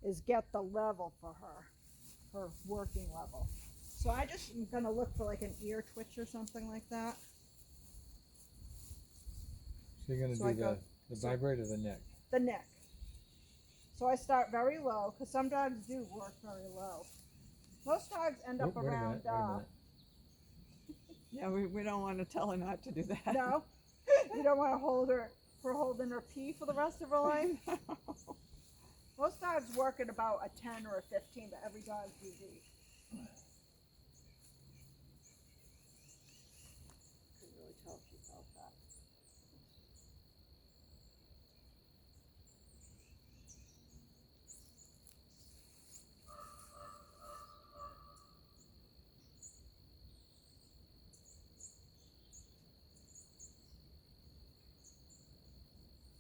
is get the level for her working level. So I just am gonna look for like an ear twitch or something like that. So you're So I gonna do go- the so- vibrate or the neck? The neck. So I start very low, because some dogs do work very low. Most dogs end up Wait a minute, around, wait a minute. Yeah, we don't want to tell her not to do that. no? You don't want to hold her for holding her pee for the rest of her life? Most dogs work at about a 10 or a 15, but every dog's unique. Couldn't really tell if she felt that.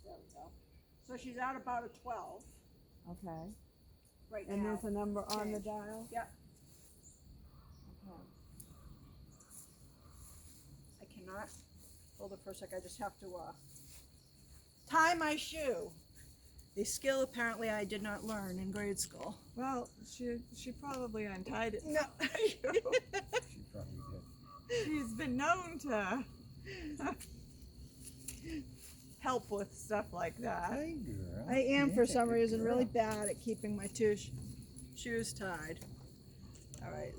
There we go. So she's at about a 12 Okay. right And now. there's a number on the Change. dial? Yep. Okay. I cannot hold it for a sec. I just have to tie my shoe. A skill apparently I did not learn in grade school. Well, she probably untied it. No. She probably did. She's been known to help with stuff like that. Hey girl. I am for Yeah, some good reason really girl. bad at keeping my two shoes tied. All right.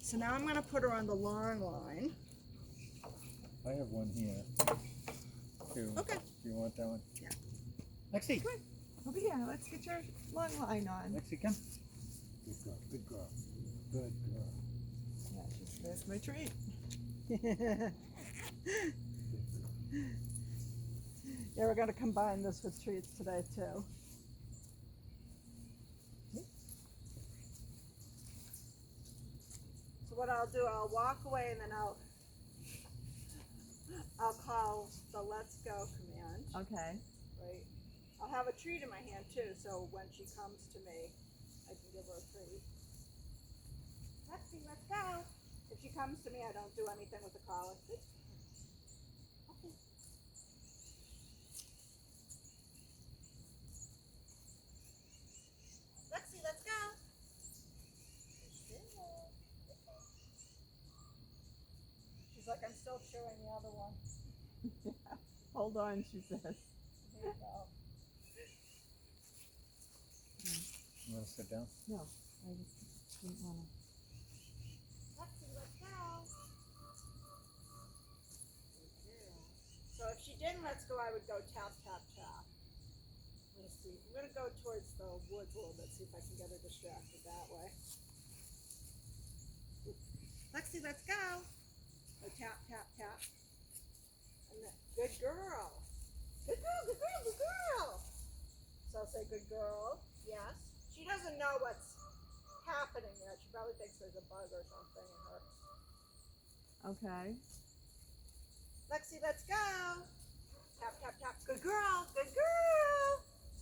So now I'm going to put her on the long line. I have one here. Too. Okay. Do you want that one? Yeah. Lexi. Good. Over here, let's get your long line on. Lexi, come. Good girl. Good girl. Good girl. Yeah, there's my treat. Yeah, we're going to combine this with treats today too. So what I'll do, I'll walk away and then I'll call the let's go command, Okay. right? I'll have a treat in my hand too, so when she comes to me, I can give her a treat. Lexi, let's go. If she comes to me, I don't do anything with the collar. Okay. Lexi, let's go. She's like, I'm still chewing the other one. Hold on, she says. There you go. You want to sit down? No, I just didn't want to. Lexi, let's go. So if she didn't let's go, I would go tap, tap, tap. Let's see. I'm going to go towards the woods a little bit, see if I can get her distracted that way. Lexi, let's go. So tap, tap, tap. And then, good girl. Good girl, good girl, good girl. So I'll say good girl, yes. She doesn't know what's happening yet. She probably thinks there's a bug or something in her. Okay. Lexi, let's go. Tap, tap, tap. Good girl, good girl.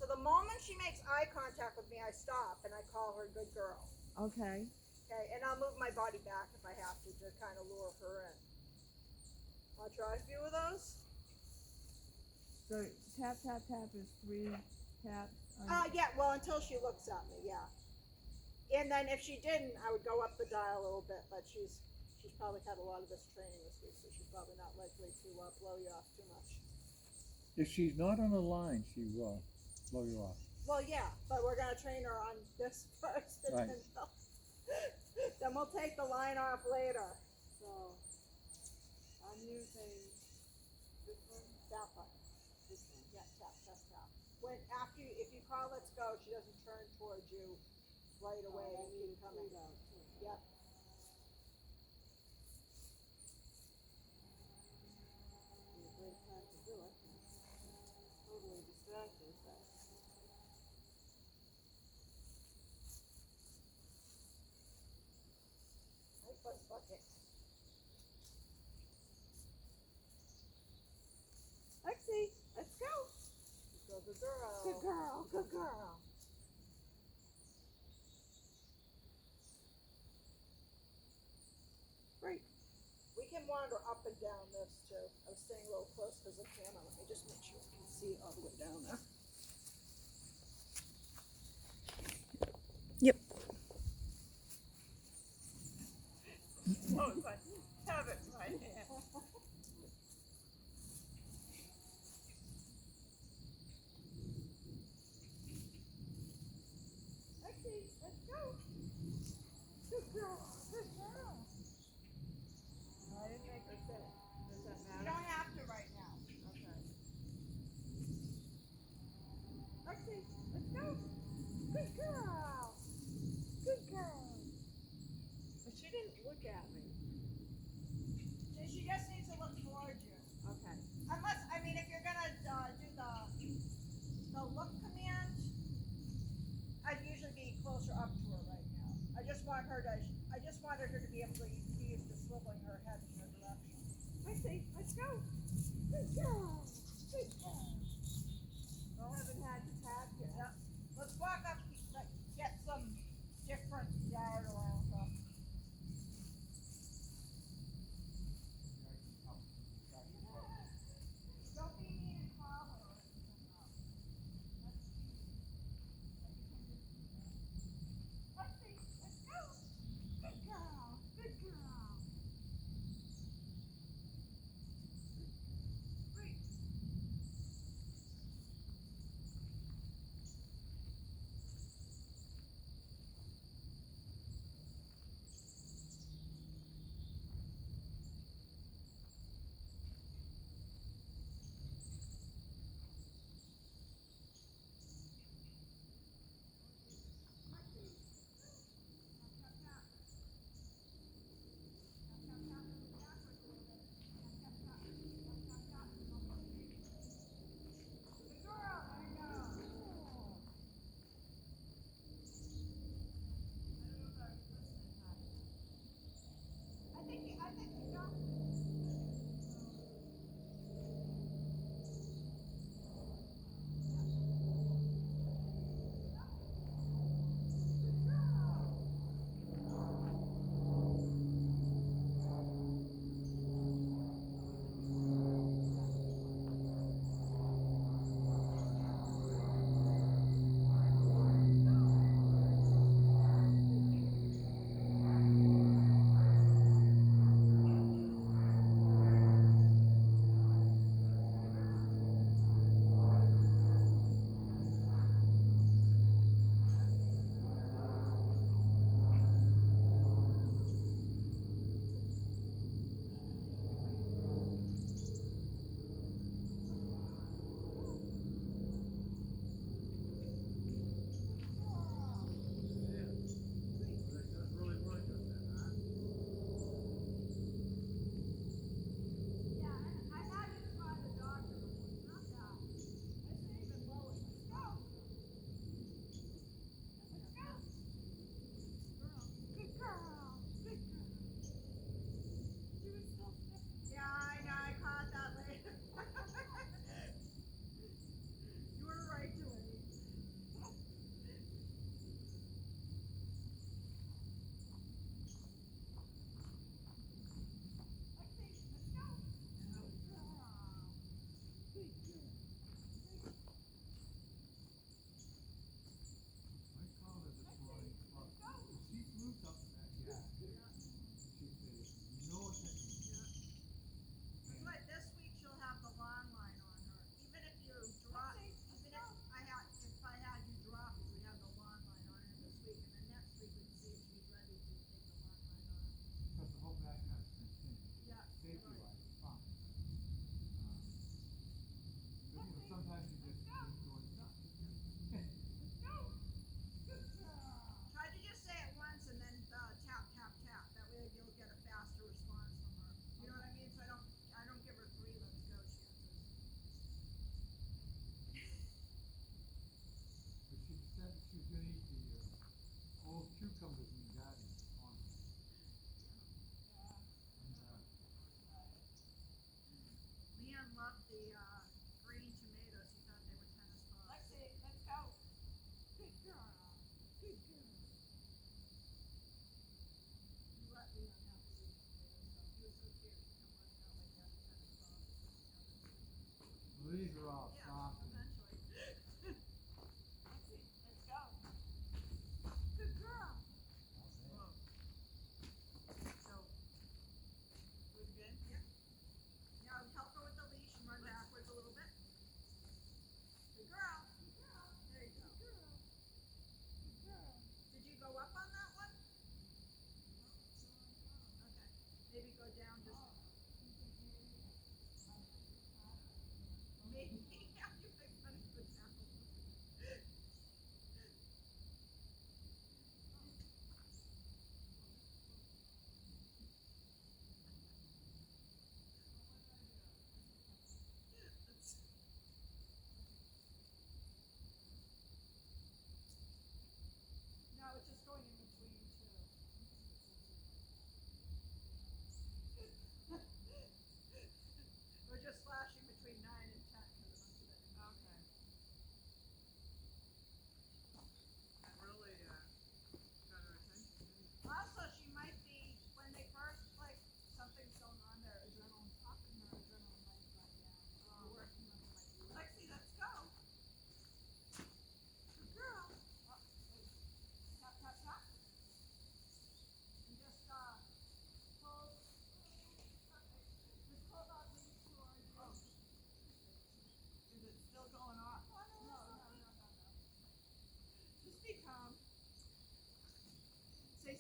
So the moment she makes eye contact with me, I stop and I call her good girl. Okay. Okay, and I'll move my body back if I have to kind of lure her in. Want to try a few of those? So tap, tap, tap is 3 taps. Yeah, well, until she looks at me, yeah. And then if she didn't, I would go up the dial a little bit, but she's probably had a lot of this training this week, so she's probably not likely to blow you off too much. If she's not on the line, she will blow you off. Well, yeah, but we're going to train her on this first, and Right. then we'll take the line off later. So I'm using this one, that one. This one, yeah, tap, tap, tap. When if you call let's go, she doesn't turn towards you right away and keep coming. Yep. Great time to do it. Totally distracted, but. Right foot bucket. Lexi, let's go. Good girl. Good girl. Good girl. Great. We can wander up and down this too. I was staying a little close because of the camera. Let me just make sure I can see all the way down there. Yep. Oh, it's like, have it in my hand. Lexi, let's go. Good girl, good girl. I didn't make her sit. Does that You matter? don't have to right now. Okay. Lexi, let's go. Good girl. Good girl. But she didn't look at me. She just needs to look towards you. Okay. Unless, I mean, if you're gonna do the look command, I'd usually be closer up to her right now. I just wanted her to be able to be used to swiveling her head in your direction. Lexi, let's go. Good girl. Good girl. Well, I haven't had to tap yet. Yeah. Let's walk up, get some different yard around them. Don't be mean and call her. Let's see. Let's go. Good girl. Good girl. Great.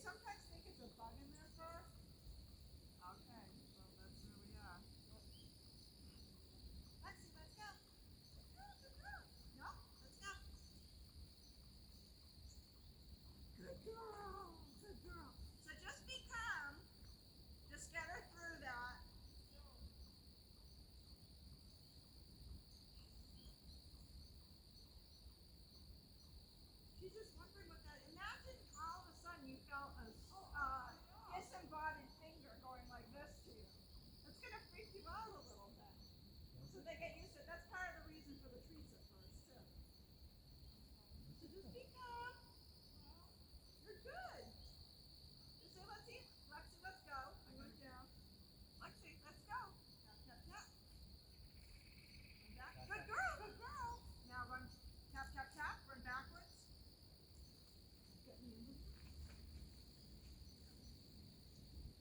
sometimes think it's a bug in their fur. Okay, so that's where we are. Lexi, let's go. Good girl. No, let's go. Good girl. Good girl. So just be calm. Just get her through that. She's just wondering what that. Imagine all of a sudden you felt a disembodied finger going like this to you. It's gonna freak you out a little bit. So they get used to it. That's part of the reason for the treats at first too. So just be calm. You're good. Just say, let's eat. Lexi, let's go. I went down. Lexi, let's go. Tap, tap, tap. Run back. Good girl. Good girl. Now run. Tap, tap, tap. Run backwards. Get me in the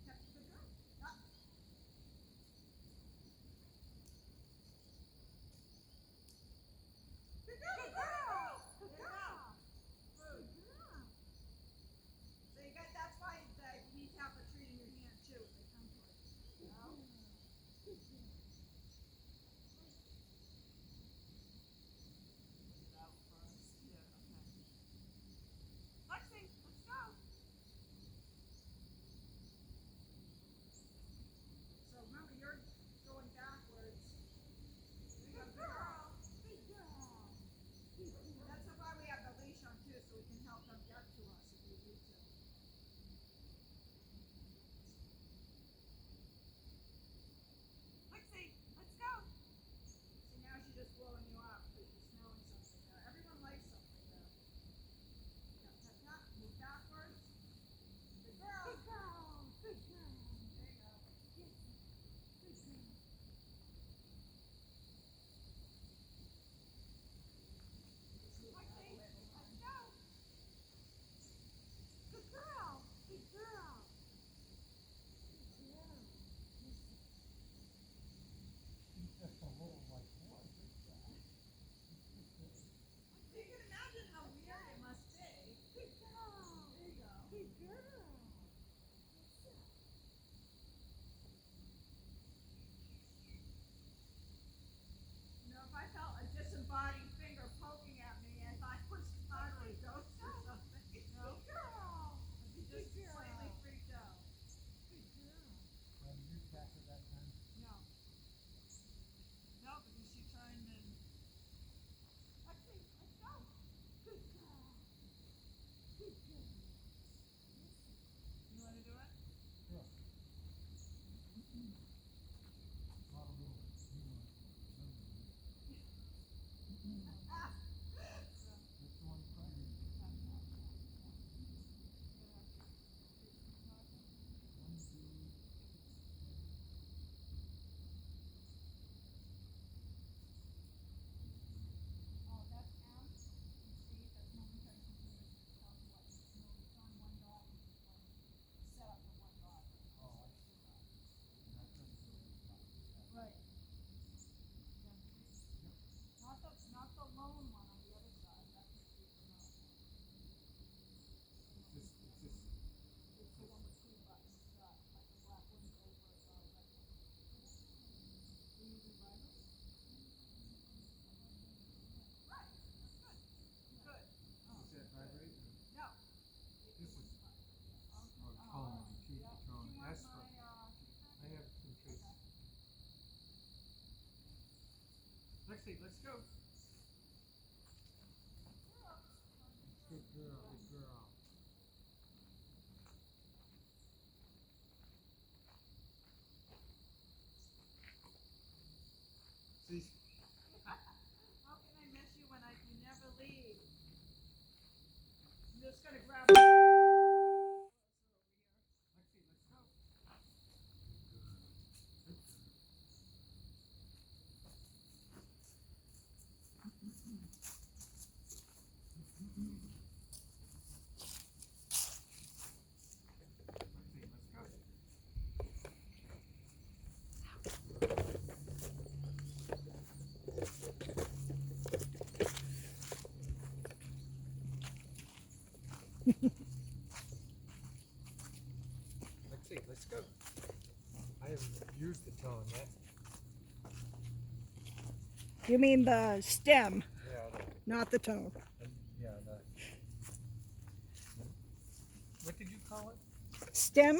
tap. Good girl. Up. Good girl. Good girl. Good girl. Good girl. So you got. That's why you need to have a treat in your hand too when they come towards you. You know? Out first. Yeah. Okay. Lexi, let's go. So remember, you're going backwards. Good girl. Good girl. That's why we have the leash on too, so we can help them get to us if we need to. Lexi, let's go. See, now she's just blowing you up because she's smelling something there. Everyone likes something there. Tap, tap, tap. Move backwards. Good girl. Good girl. Good girl. There you go. Good girl. Lexi, let's go. Good girl. Good girl. Just a little like what? You can imagine how weird it must be. Good girl. There you go. Good girl. You know, if I felt a disembodied finger poking at me, if I was caught or a ghost or something, you know? Good girl. I'd be just completely freaked out. Good girl. Have you tapped her that time? No. No, because she turned and. Lexi, let's go. Good girl. Good girl. You want to do it? Sure. Not a little bit. You want Ah. just one time. One, two. Oh, that's M. See, that's momentary continuous. Tells you what, no, it's on one dog. Set up for one dog. Oh, I see. And that doesn't go in the top. Right. Not the lone one on the other side. That can freak them out. It's just. It's the one with two buttons, like the black one's over the red one. You using vibrate? Right. That's good. Good. Is that vibrate? No. This is. Okay. Oh, tone. You choose Yeah. the tone. Do you want That's my, for. treatment? I have some traits. Okay. Lexi, let's go. Good girl. Good girl. See. How can I miss you when you never leave? I'm just gonna grab. Lexi, let's go. Lexi, let's go. haven't used the tone yet. You mean the stem, Yeah, not the tone. yeah, what did you call it? Stem?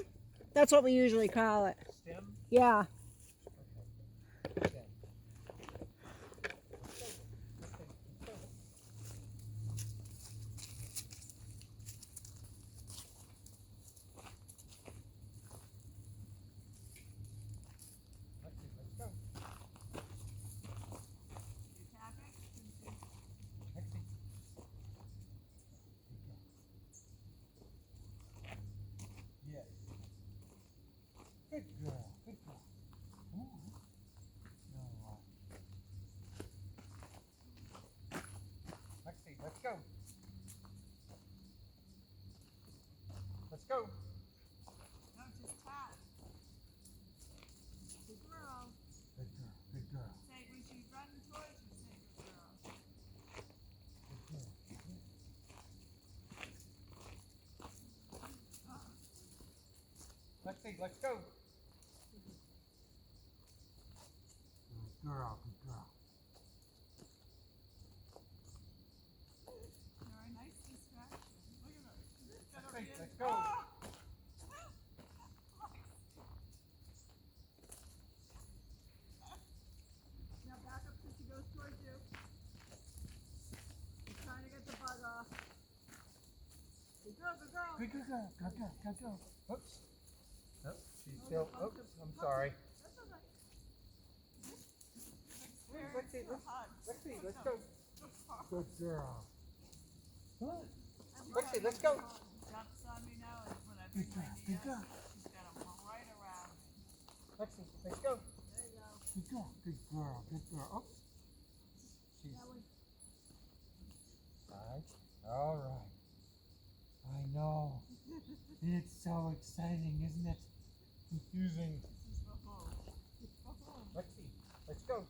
That's what we usually call it. Stem? Yeah. Okay. Stem. Let's go. You tapping? Lexi. Yes. Good girl. Good girl. Ooh. No. Lexi, let's go. Let's go. No, just tap. Good girl. Good girl. Good girl. Say when she's running towards you, say good girl. Good girl. Lexi, let's go. Good girl. Good girl. You're a nice distraction. Look at her. She's got her Lexi, in. let's go. Oh! Now back up so she goes towards you. She's trying to get the bug off. Good girl, good girl. Good girl. Good girl. Good girl. Oops. Nope. She's still. Oops. I'm sorry. That's all right. Lexi, Lexi, let's go. Good girl. Lexi, let's go. Jumps on me now, and when I Good bring my girl. knee Good girl. up, she's got them right around me. Lexi, let's go. There you go. Good girl. Good girl. Good girl. Oh. She's. That one. Right. All right. I know. It's so exciting, isn't it? Confusing. This is for home. For home. Lexi, let's go.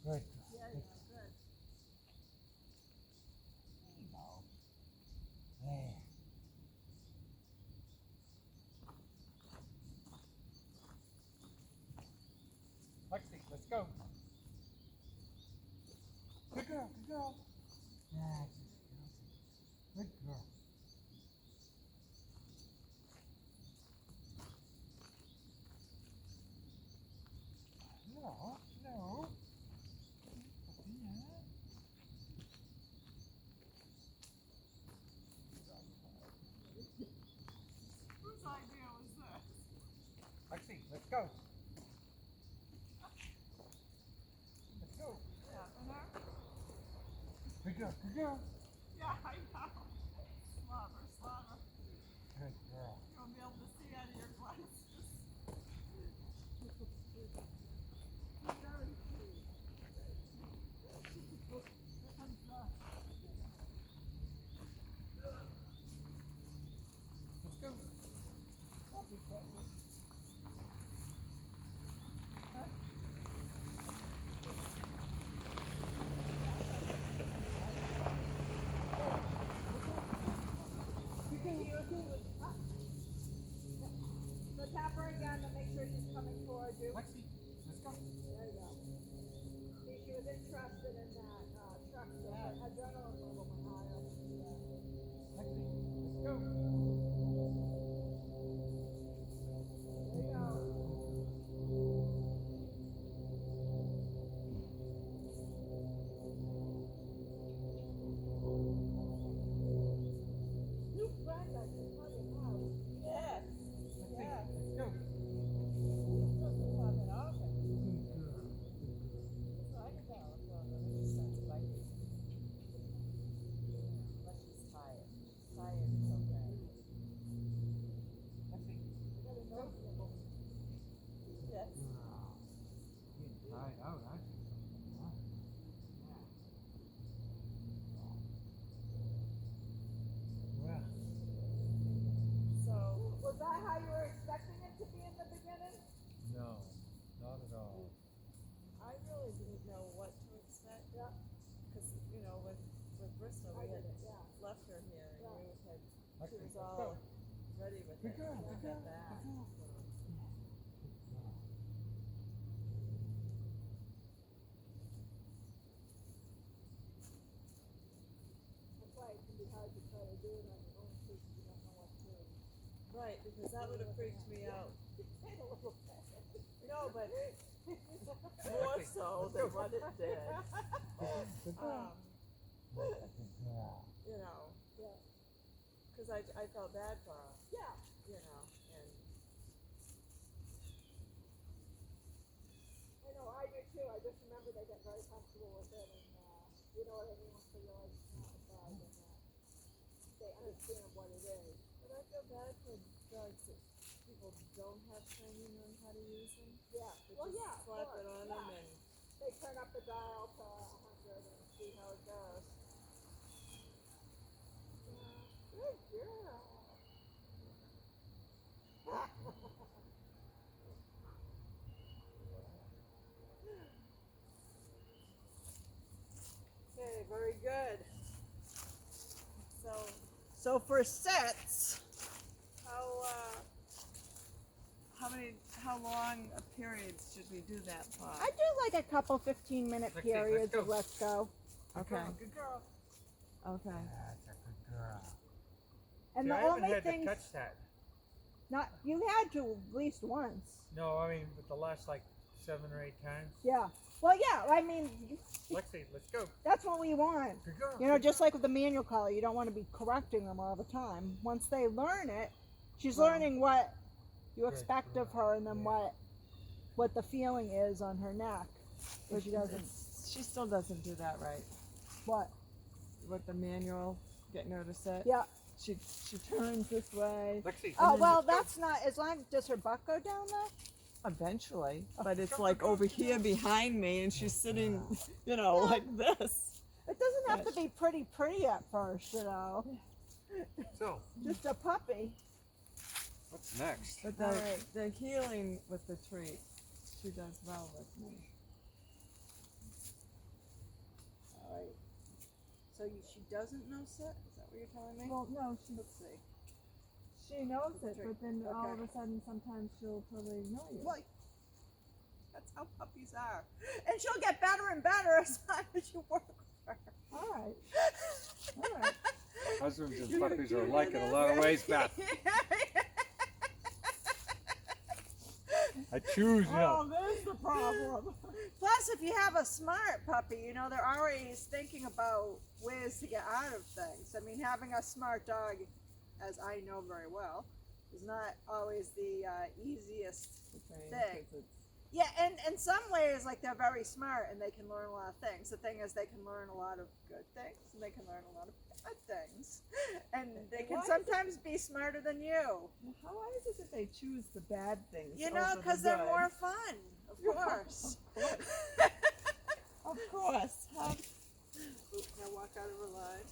Good. Yeah, Good. yeah, good. No. There. Lexi, let's go. Good girl. Good girl. Yeah, good girl. No, no. Yeah. Whose idea was this? Lexi, let's go. Let's go. Tapping her? Good girl. Good girl. Yeah, I know. Slobber, slobber. Good girl. You won't be able to see out of your glasses. Very sweet. Here comes the... Let's go. So tap her again to make sure she's coming towards you. Lexi, let's go. There you go. See, she was interested in that truck, so her adrenaline level went higher. Yeah. Lexi, let's go. There you go. New friend, I can tell you now. Yes. Lexi, Yeah. let's go. Doesn't happen often. Good girl. So I can tell if she starts biting. Unless she's tired. Tired is okay. Lexi, Really noticeable. Yes. girl. Getting tired out, aren't you? Huh? Well, So Was that how you were expecting it to be in the beginning? no, not at all. I really didn't know what to expect. Yeah. Because, you know, with Bristol, I we had did, yeah. left her here and Yeah. you had, she Lexi, was let's all go. ready with Good it. girl, Look good girl, at that. good girl. That's why it can be hard to try to do it on your own too, because you don't know what to. Right, because that would have freaked me out. Wait a little bit. No, but more so than what it did. Good girl. Good girl. You know, Yeah. because I felt bad for her, Yeah. you know, and I know, I do too. I just remember they get very comfortable with it, and you know what I mean. Once they realize it's not a bug, and they understand what it is. but I feel bad for dogs that people don't have training on how to use them. Yeah. They Well, just yeah. Of slap course. it on Yeah. them and They turn up the dial to 100 and see how it goes. Yeah. Good girl. Okay, very good. so So for sets, how long a period should we do that for? I do like a couple 15-minute Lexi, periods let's of go. let's go. Okay. Good girl. Okay. That's a good girl. And See, the I haven't only had thing, to touch that. not you had to at least once. No, I mean, with the last like 7 or 8 times. Yeah. Well, yeah. I mean, Lexi, let's go. that's what we want. Good girl. You know, just like with the manual collar, you don't want to be correcting them all the time. Once they learn it, she's Well, learning what you Good expect of girl, her, and then yeah. what the feeling is on her neck. But she doesn't. She still doesn't do that right. What? With the manual, getting her to sit. Yeah. She turns this way. Lexi. Oh then well, that's not as long. Does her butt go down though? Eventually, but it's like over here behind me, and she's sitting, you know, like this. It doesn't have to be pretty at first, you know. So, Just a puppy. what's next? But All right. the healing with the treat, she does well with me. All right. So she doesn't know sit? Is that what you're telling me? Well, no, Let's see. she knows it, Treat. but then all Okay. of a sudden, sometimes she'll totally ignore you. Well, that's how puppies are, and she'll get better and better as long as you work with her. All right. All right. Husbands and puppies are alike in a lot of ways, Beth. I choose you. Oh, there's the problem. Plus, if you have a smart puppy, you know, they're always thinking about ways to get out of things. I mean, having a smart dog, as I know very well, is not always the easiest Okay, thing. 'cause it's- Yeah, and in some ways, like, they're very smart and they can learn a lot of things. The thing is, they can learn a lot of good things and they can learn a lot of bad things. And they can Why is sometimes be smarter than you. How is it that they choose the bad things? You know, over the because they're good? more fun, of course. Of course. Oop, now walk out of her line.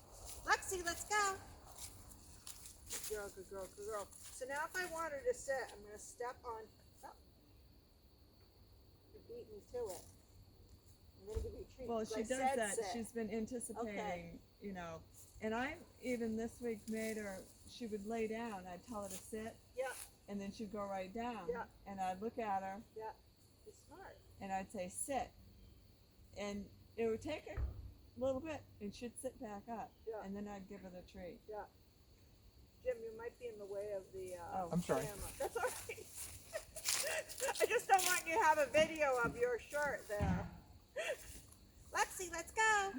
Lexi, let's go. Good girl, good girl, good girl. So now if I want her to sit, I'm going to step on. Oh. You beat me to it. I'm going to give you a treat. Well, 'cause she I does said that. sit. She's been anticipating, you know. And I even this week made her. She would lay down. I'd tell her to sit, Yeah, and then she'd go right down. Yeah. And I'd look at her, yeah. She's smart. and I'd say sit, and it would take her a little bit, and she'd sit back up, Yeah. and then I'd give her the treat. Yeah. Jim, you might be in the way of the Oh. I'm sorry. camera. That's all right. I just don't want you to have a video of your shirt there. Lexi, let's go.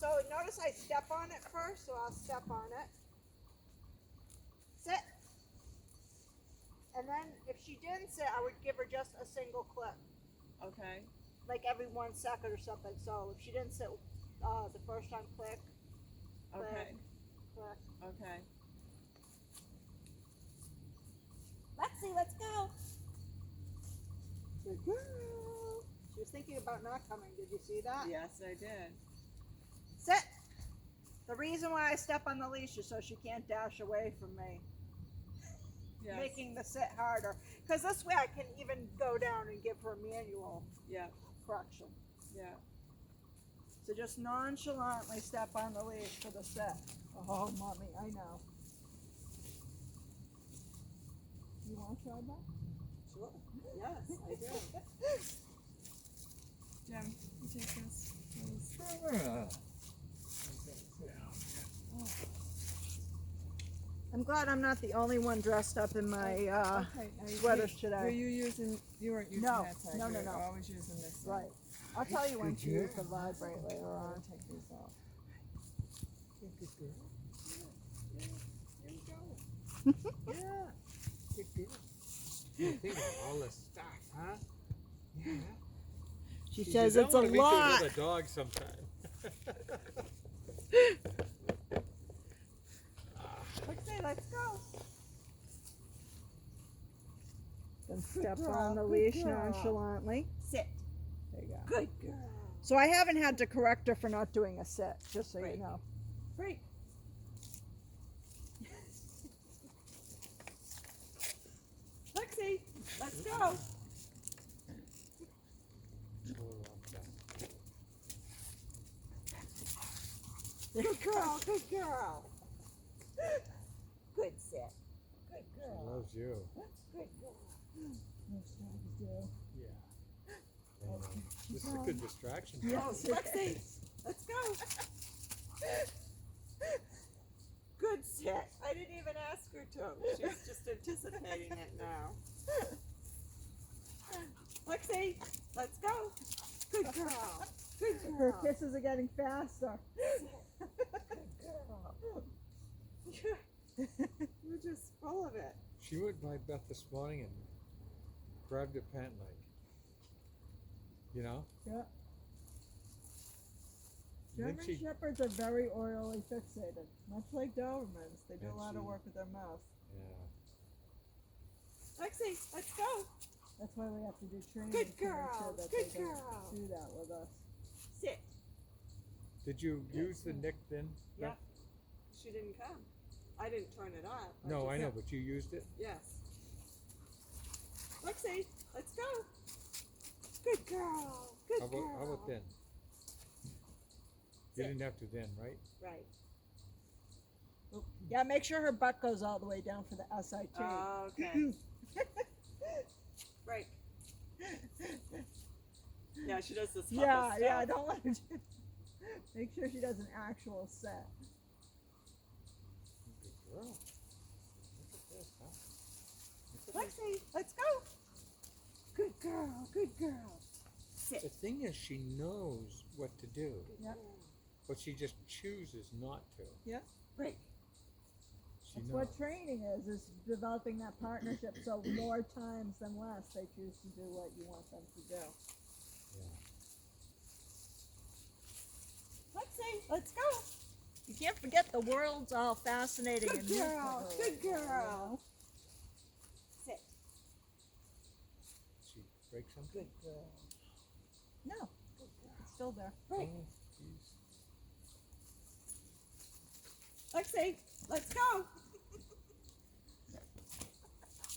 So notice I step on it first, so I'll step on it. Sit. And then if she didn't sit, I would give her just a single clip, Okay. like every 1 second or something. So if she didn't sit the first time, click, Okay. click. Okay. Lexi, let's go. Good girl. She was thinking about not coming. Did you see that? Yes, I did. Sit. The reason why I step on the leash is so she can't dash away from me, Yes. making the sit harder. Because this way I can even go down and give her manual Yeah. correction. Yeah. So just nonchalantly step on the leash for the sit. Oh, mommy, I know. You want to try that? Sure. Yes, I do. Jim, you take this, please. I'm glad I'm not the only one dressed up in my Okay, now sweater Were today. you weren't using No, that side. no, You no, were no. always using this side. Right. I'll tell you when Good to use girl. the vibrate later I'll on. take these off. Good girl. There you go. Yeah. Good girl. You think of all this stuff, huh? Yeah. She She says says, it's "I a wanna meet you lot. with a dog sometime." Lexi, let's go. Then step girl, on the good leash girl. nonchalantly. Sit. There you go. Good girl. So I haven't had to correct her for not doing a sit, just so you Right. know. Break. Lexi, let's go. Good girl, good girl. Good sit. Good She girl. loves you. Good girl. Most dogs do. Yeah. I know. This is a good distraction. Yes, Oh, Lexi, let's go. Good sit. I didn't even ask her to. She's just anticipating it now. Lexi, let's go. Good girl. Good Her girl. kisses are getting faster. Good girl. You're just full of it. She went by Beth this morning and grabbed her pant leg. You know? Yeah. And then German she, Shepherds are very oily fixated, much like Dobermans. They do a And lot of she- work with their mouth. yeah. Lexi, let's go. That's why we have to do training Good to make girl, sure that good they don't girl. do that with us. Sit. Did you use the Nick then? Yeah. Beth? She didn't come. I didn't turn it off. No, I just- know, but you used it? Yes. Lexi, let's go. Good girl. Good How girl. about then? You Sit. didn't have to then, right? Right. Yeah, make sure her butt goes all the way down for the SIT. Okay. Break. Yeah, she does this. Yeah, yeah, don't let her do. Make sure she does an actual set. Good girl. Look at this, huh? Look at this. Lexi, let's go. Good girl. Good girl. Sit. The thing is, she knows what to do, Yep. but she just chooses not to. Break. She That's knows. what training is developing that partnership so more times than less they choose to do what you want them to do. Yeah. Lexi, let's go. You can't forget the world's all fascinating Good and girl. new. Good girl. Sit. She breaks something? Good girl. No, Good girl. it's still there. Break. Oh, geez. Lexi, let's go.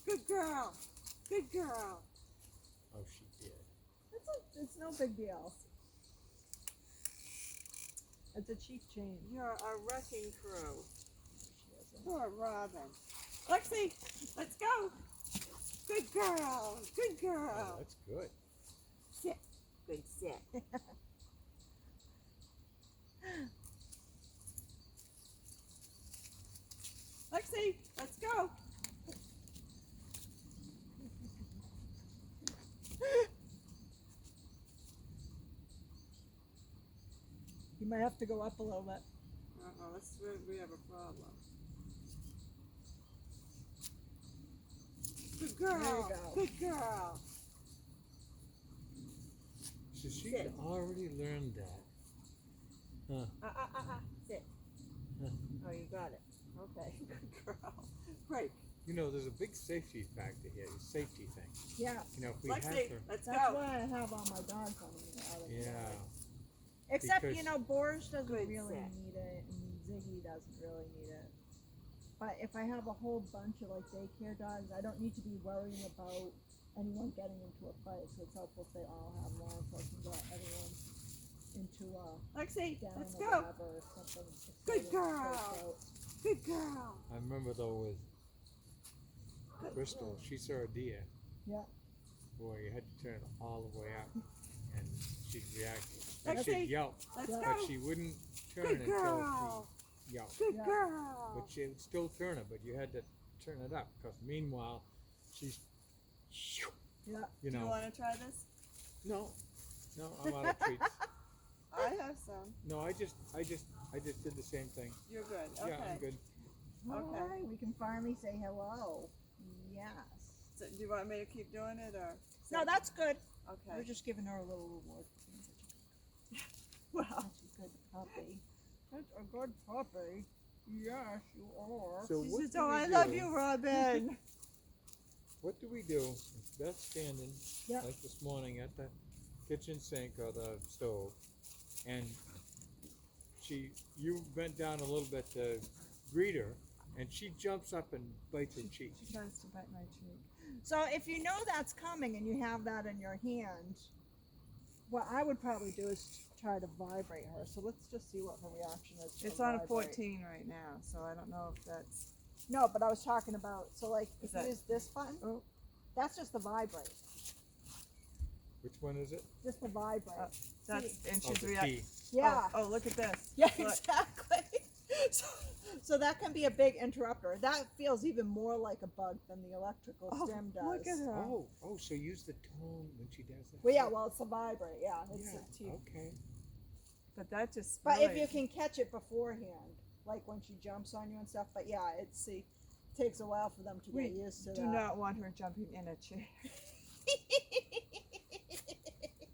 Good girl. Good girl. Oh, she did. It's no big deal. It's a cheap change. You're a wrecking crew. She isn't. Poor Robin. Lexi, let's go. Good girl. Good Oh, girl. that's good. Sit. Good sit. Lexi, let's go. You might have to go up a little bit. Uh-oh, that's where we have a problem. Good girl. There you go. Good girl. So she's Sit. already learned that. Huh. Sit. Huh. Oh, you got it. Okay. Good girl. Break. You know, there's a big safety factor here, the safety thing. Yeah, You know, if we have Lexi, to. let's that's go. why I have all my dogs on me out of the Yeah. way. Except, Because- you know, Boris doesn't Good really set. need it, and Ziggy doesn't really need it. But if I have a whole bunch of, like, daycare dogs, I don't need to be worrying about anyone getting into a fight, so it's helpful if they all have one, so I can get everyone into Lexi, down let's or go. whatever or something. Good exciting to girl. take out. Good girl. I remember though with Crystal, she saw a deer. Yeah. Boy, you had to turn it all the way up, and she'd react. Let's And she'd see. yelp, Let's Yeah. but go. she wouldn't turn Good until girl. she yelped. Good Yeah. girl. But she would still turn it, but you had to turn it up, because meanwhile, she's, Yeah. you Do you know, want to try this? no, I'm out of treats. I have some. No, I just did the same thing. You're good. Okay. Yeah, I'm good. All Okay. right, we can finally say hello. Yes. So, do you want me to keep doing it or? No, that's good. Okay. We're just giving her a little reward. Well, That's a good puppy. That's a good puppy. Yes, you are. So she what says, do "Oh, we I do? love you, Robin." What do we do? If Beth's standing, Yeah. like this morning, at the kitchen sink or the stove, and you bent down a little bit to greet her, and she jumps up and bites her cheek. She tries to bite my cheek. So if you know that's coming and you have that in your hand, what I would probably do is try to vibrate her. So let's just see what her reaction is. to It's on a vibrate. 14 right now, so I don't know if that's. No, but I was talking about, so like, Is if that- you use this button, Oh. that's just the vibrate. Which one is it? Just the vibrate. That's and Oh, she's the reacting. T. Yeah. Oh, look at this. Yeah, Look. exactly. So that can be a big interrupter. That feels even more like a bug than the electrical Oh, stem does. look at her. Oh, so use the tone when she does that. Well, yeah, well, it's a vibrate. Yeah, it's Yeah, a T. okay. But that just. But really, if you can catch it beforehand, like when she jumps on you and stuff, but yeah, takes a while for them to We get used to do that. not want her jumping in a chair.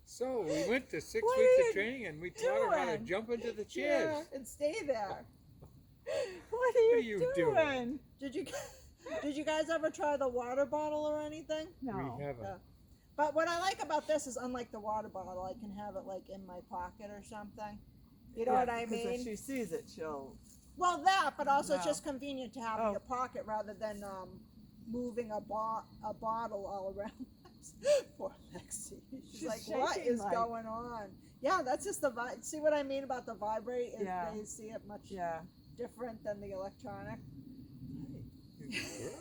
So we went to 6 What weeks are of you training, and we taught her how to doing? jump into the chairs. Yeah, and stay there. What are What are you, you doing? doing? Did you guys ever try the water bottle or anything? No. We haven't. Yeah. But what I like about this is, unlike the water bottle, I can have it like in my pocket or something. You know Yeah, what I because mean? if she sees it, she'll. Well, that, but also it's No. just convenient to have in Oh. your pocket rather than moving a bottle all around. Poor Lexi. She's like, what shaking is like- going on? Yeah, that's just the see what I mean about the vibrate? Is Yeah. They see it much Yeah. different than the electronic. You sure?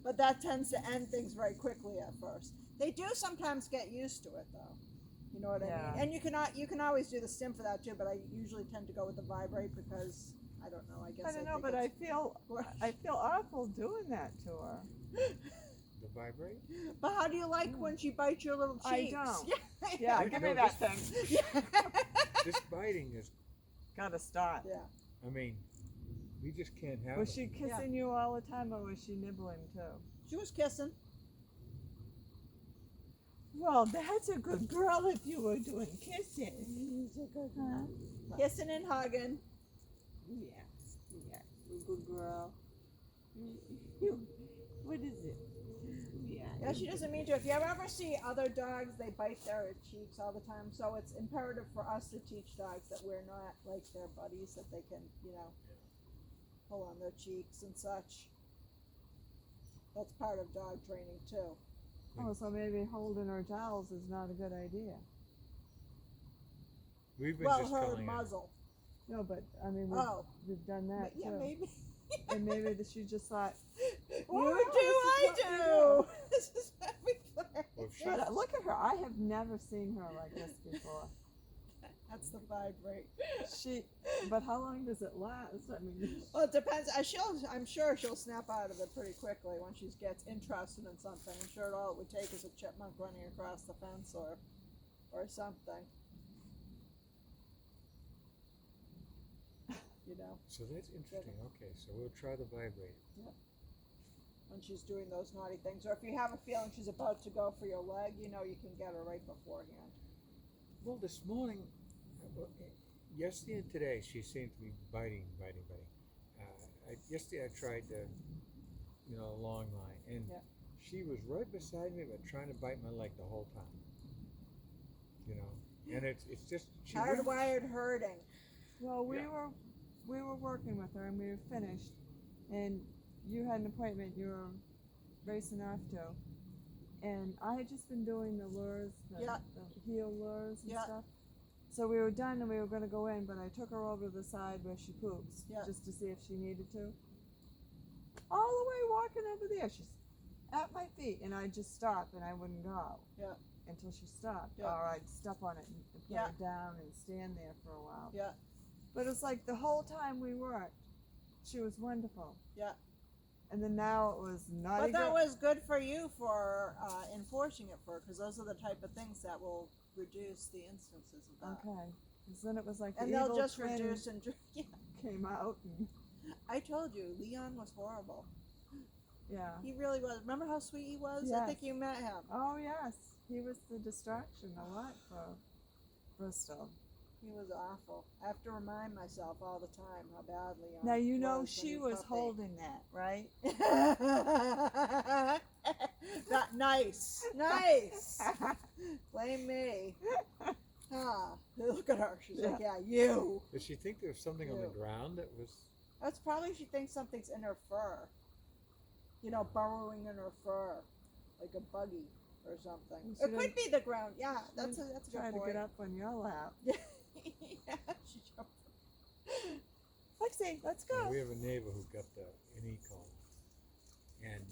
But that tends to end things very quickly at first. They do sometimes get used to it though. You know what I Yeah. mean? And you can always do the stim for that too, but I usually tend to go with the vibrate because I don't know, I guess I don't know, think but I it's- feel awful doing that to her. The vibrate? But how do you like when she bites your little I cheeks? don't. Yeah. Yeah, No, give me no, that this- thing. Yeah. This biting is, Gotta stop. Yeah. I mean, we just can't have Was it. she kissing you all the time, or was she nibbling too? She was kissing. Well, that's a good girl if you were doing kissing. Huh? Kissing and hugging. Yeah, yeah, a good girl. What is it? Yeah, she doesn't mean to. If you ever see other dogs, they bite their cheeks all the time. So it's imperative for us to teach dogs that we're not like their buddies, that they can, pull on their cheeks and such. That's part of dog training too. Oh, so maybe holding her jowls is not a good idea. We've been Well, just her calling it. muzzle. No, but I mean, Oh, we've done that yeah, too. maybe. And maybe she just thought, You Well, do, this is I what we do. This is what we play. Well, if she- but look at her. I have never seen her like this before. That's the vibrate. But how long does it last? I mean, Well, it depends. I'm sure she'll snap out of it pretty quickly when she gets interested in something. I'm sure all it would take is a chipmunk running across the fence or something. So that's interesting. Okay, so we'll try the vibrate. When she's doing those naughty things. Or if you have a feeling she's about to go for your leg, you can get her right beforehand. Well, this morning, yesterday and today, she seemed to be biting. Yesterday I tried the, long line, and Yeah. she was right beside me, but trying to bite my leg the whole time. And it's just she wouldn't- Hardwired herding. well, we Yeah. were working with her and we were finished, and you had an appointment you were racing off to, and I had just been doing the lures, Yeah. the heel lures and Yeah. stuff, So we were done and we were going to go in, but I took her over to the side where she poops, Yeah. just to see if she needed to. All the way walking over there, she's at my feet, and I just stopped and I wouldn't go. Yeah. Until she stopped, Yeah. or I'd step on it and put Yeah. her down and stand there for a while. Yeah. But it's like the whole time we worked, she was wonderful. Yeah. And then now it was not. But that was good for you for enforcing it for, because those are the type of things that will reduce the instances of that. Okay. Because then it was like And the they'll evil just twin reduce and yeah. came out. And, I told you, Leon was horrible. yeah. He really was. Remember how sweet he was? I Yes. think you met him. Oh yes, he was the distraction a lot for Bristol. He was awful. I have to remind myself all the time how bad Leon Now you know was when she he was puppy. holding that, right? That nice. Nice. Blame me. Huh. Look at her. She's like, yeah, you. Does she think there's something on the Ew. ground that was? That's probably she thinks something's in her fur. You know, burrowing in her fur. Like a buggy or something. You It should've- could be the ground. Yeah, that's a Try good to point. get up on your lap. Yeah, she jumped. Lexi, let's Well, go. we have a neighbor who got an Ecollar, and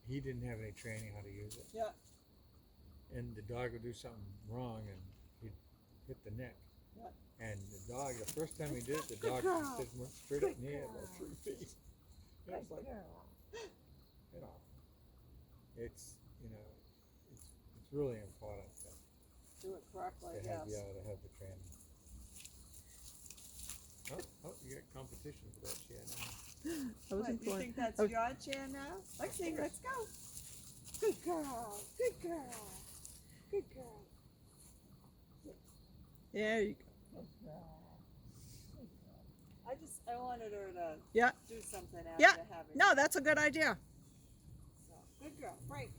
he didn't have any training how to use it. Yeah. And the dog would do something wrong, and he'd hit the neck. Yeah. And the dog, the first time he did it, the Good dog girl. just went straight up in the air Good about girl. 3 feet. And I was like, Girl. you know, it's it's really important to Do it correctly, have yes. to have the training. Oh, you got competition for that chair now. What, you think that's your chair now? Lexi, let's go. Good girl. Good girl. Good girl. There you go. Good girl. I wanted her to Yeah. do something after Yeah. having. No, that's a good idea. So, good girl. Break.